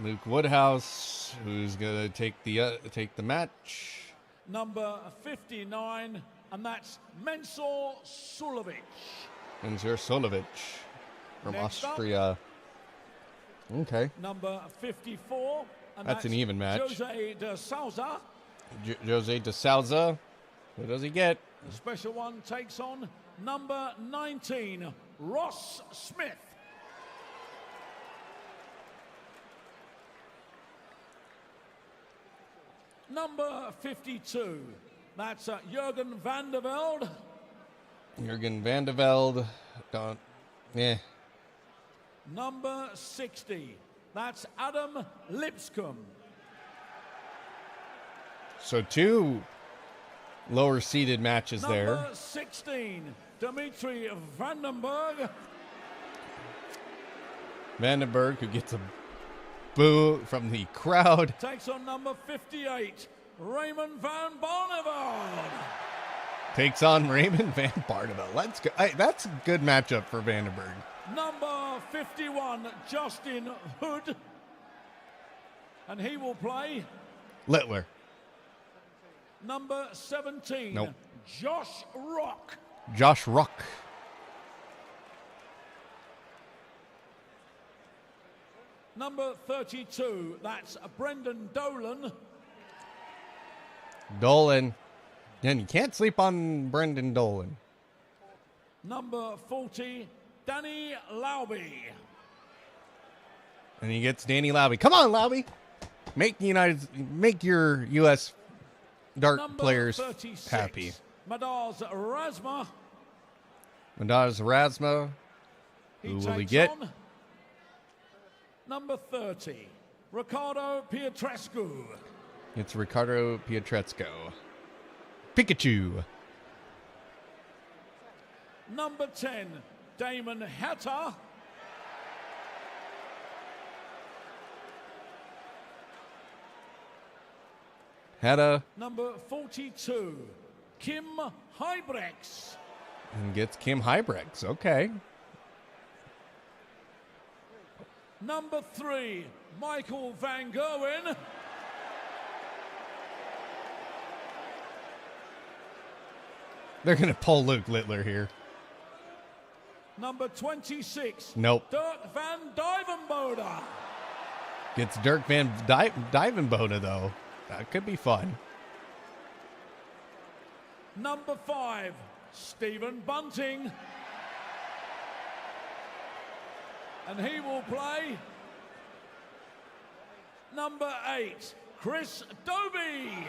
Speaker 1: Luke Woodhouse, who's gonna take the match.
Speaker 3: Number 59, and that's Mensur Sulovic.
Speaker 1: And Solovich from
Speaker 3: Next up.
Speaker 1: Austria. Okay.
Speaker 3: Number 54, and
Speaker 1: That's an even match.
Speaker 3: Jose de Souza.
Speaker 1: Jose de Souza. Who does he get?
Speaker 3: The special one takes on number 19, Ross Smith. Number 52, that's Jurgen van der Velde.
Speaker 1: Jurgen van der Velde.
Speaker 3: Number 60, that's Adam Lipscomb.
Speaker 1: So 2 lower seeded matches there.
Speaker 3: Number 16, Dimitri Vandenberg.
Speaker 1: Vandenberg, who gets a boo from the crowd.
Speaker 3: Takes on number 58, Raymond van Barneveld.
Speaker 1: Takes on Raymond van Barneveld. Let's go. Hey, that's a good matchup for Vandenberg.
Speaker 3: Number 51, Justin Hood. And he will play
Speaker 1: Littler.
Speaker 3: number 17,
Speaker 1: Nope.
Speaker 3: Josh Rock.
Speaker 1: Josh Rock.
Speaker 3: Number 32, that's Brendan Dolan.
Speaker 1: Dolan. And you can't sleep on Brendan Dolan.
Speaker 3: Number 40, Danny Lauby.
Speaker 1: And he gets Danny Lauby. Come on, Lauby. Make your U.S. dart
Speaker 3: Number
Speaker 1: players
Speaker 3: 36,
Speaker 1: happy.
Speaker 3: Madars Razma.
Speaker 1: Madonna's Erasmo. Who will he get?
Speaker 3: On number 30, Ricardo Pietrascu.
Speaker 1: It's Ricardo Pietrasco. Pikachu.
Speaker 3: Number 10, Damon Hatter.
Speaker 1: Hatta.
Speaker 3: Number 42, Kim Hybrex.
Speaker 1: And gets Kim Hybrex. Okay.
Speaker 3: Number 3, Michael Van Gerwen.
Speaker 1: They're going to pull Luke Littler here.
Speaker 3: Number 26,
Speaker 1: Nope.
Speaker 3: Dirk Van Dijvenbode.
Speaker 1: Gets Dirk Van Dijvenbode, though. That could be fun.
Speaker 3: Number 5, Stephen Bunting. And he will play number 8, Chris Dobie.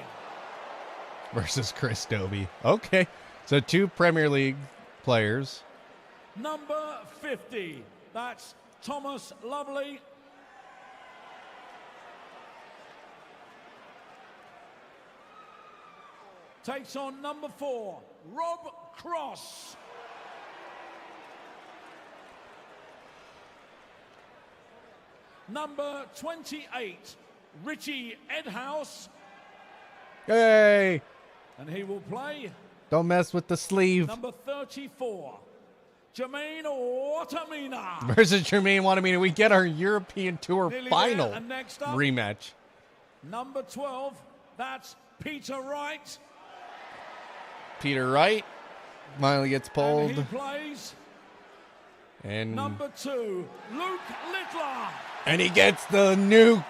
Speaker 1: Versus Chris Dobie. Okay. So 2 Premier League players.
Speaker 3: Number 50, that's Thomas Lovely. Takes on number 4, Rob Cross. Number 28, Richie Edhouse.
Speaker 1: Hey!
Speaker 3: And he will play
Speaker 1: Don't mess with the sleeve.
Speaker 3: number 34, Jermaine Watamina.
Speaker 1: Versus Jermaine Wanamina. We get our European Tour
Speaker 3: Nearly
Speaker 1: final
Speaker 3: there, and next up,
Speaker 1: rematch.
Speaker 3: number 12, that's Peter Wright.
Speaker 1: Peter Wright finally gets
Speaker 3: And
Speaker 1: pulled.
Speaker 3: he plays
Speaker 1: And
Speaker 3: number 2, Luke Littler.
Speaker 1: he gets the nuke.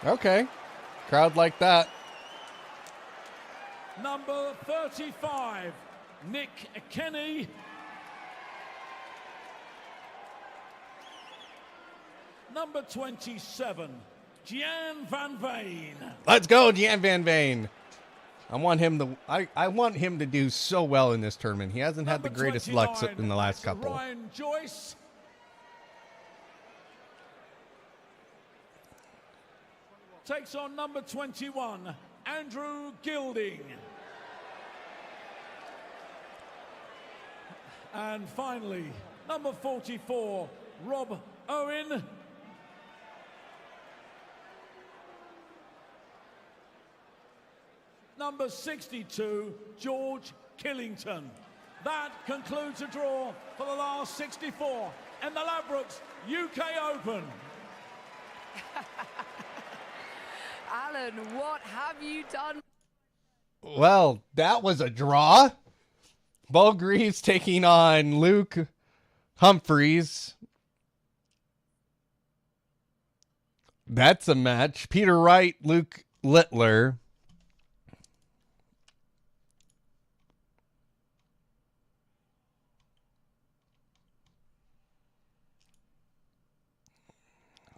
Speaker 1: Okay. Crowd like that.
Speaker 3: Number 35, Nick Kenny. Number 27, Gian Van Veen.
Speaker 1: Let's go, Jan Van Veen. I want him to do so well in this tournament. He hasn't had the
Speaker 3: Number
Speaker 1: greatest luck
Speaker 3: 29,
Speaker 1: in the last
Speaker 3: that's
Speaker 1: couple.
Speaker 3: Ryan Joyce. Takes on number 21, Andrew Gilding. And finally, number 44, Rob Owen. Number 62, George Killington. That concludes the draw for the last 64 in the Ladbrokes UK Open.
Speaker 2: Alan, what have you done?
Speaker 1: Well, that was a draw. Bo Greaves taking on Luke Humphreys. That's a match. Peter Wright, Luke Littler.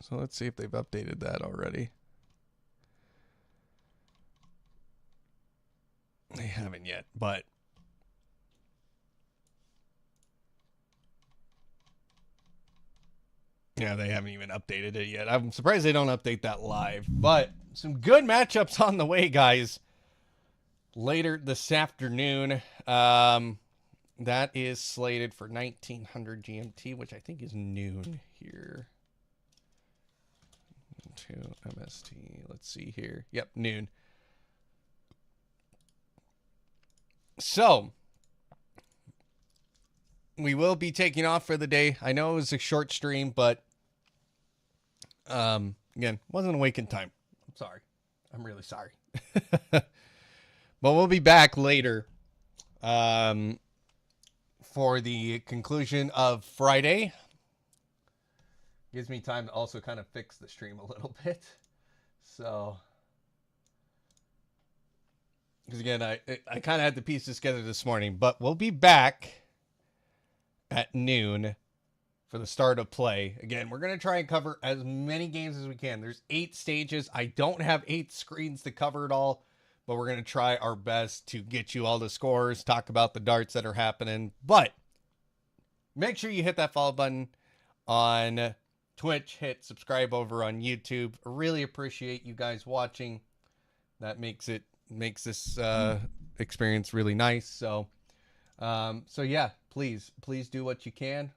Speaker 1: So let's see if they've updated that already. They haven't yet, but yeah, they haven't even updated it yet. I'm surprised they don't update that live, but some good matchups on the way, guys. Later this afternoon, that is slated for 1900 GMT, which I think is noon here. To MST. Let's see here. Yep, noon. So, we will be taking off for the day. I know it was a short stream, but again, wasn't awake in time. I'm sorry. I'm really sorry. But we'll be back later for the conclusion of Friday. Gives me time to also kind of fix the stream a little bit. So, because again, I kind of had to piece this together this morning, but we'll be back at noon for the start of play. Again, we're going to try and cover as many games as we can. There's 8 stages. I don't have 8 screens to cover it all, but we're going to try our best to get you all the scores, talk about the darts that are happening. But make sure you hit that follow button on Twitch, hit subscribe over on YouTube. I really appreciate you guys watching. That makes this experience really nice. So yeah, please do what you can.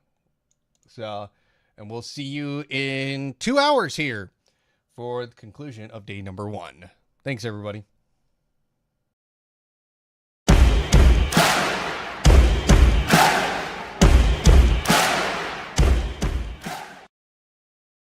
Speaker 1: So, and we'll see you in 2 hours here for the conclusion of day number 1. Thanks, everybody.